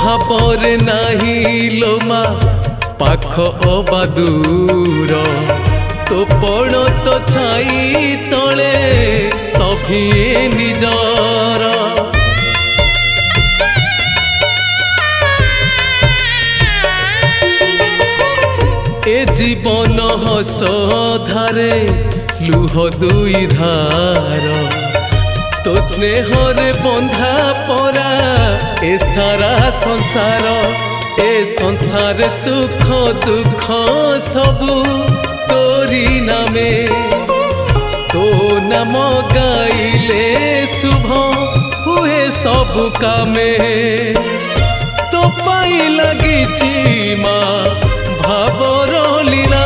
ଭାବରେ ନାହିଁ ଲୋ ମା ପାଖ ଅବା ଦୂର ତୋ ପଣ ତ ଛାଇ ତଳେ ସଭିଏ ନିଜର ए जीवन हस धारे लुह दुई धार तो स्नेहरे बंधा परा ए सारा संसार ए संसार सुख दुख सबू तोरी नामे तो नाम गाइले शुभ हुए सब कामे तो पाई लगी माँ भावर लीला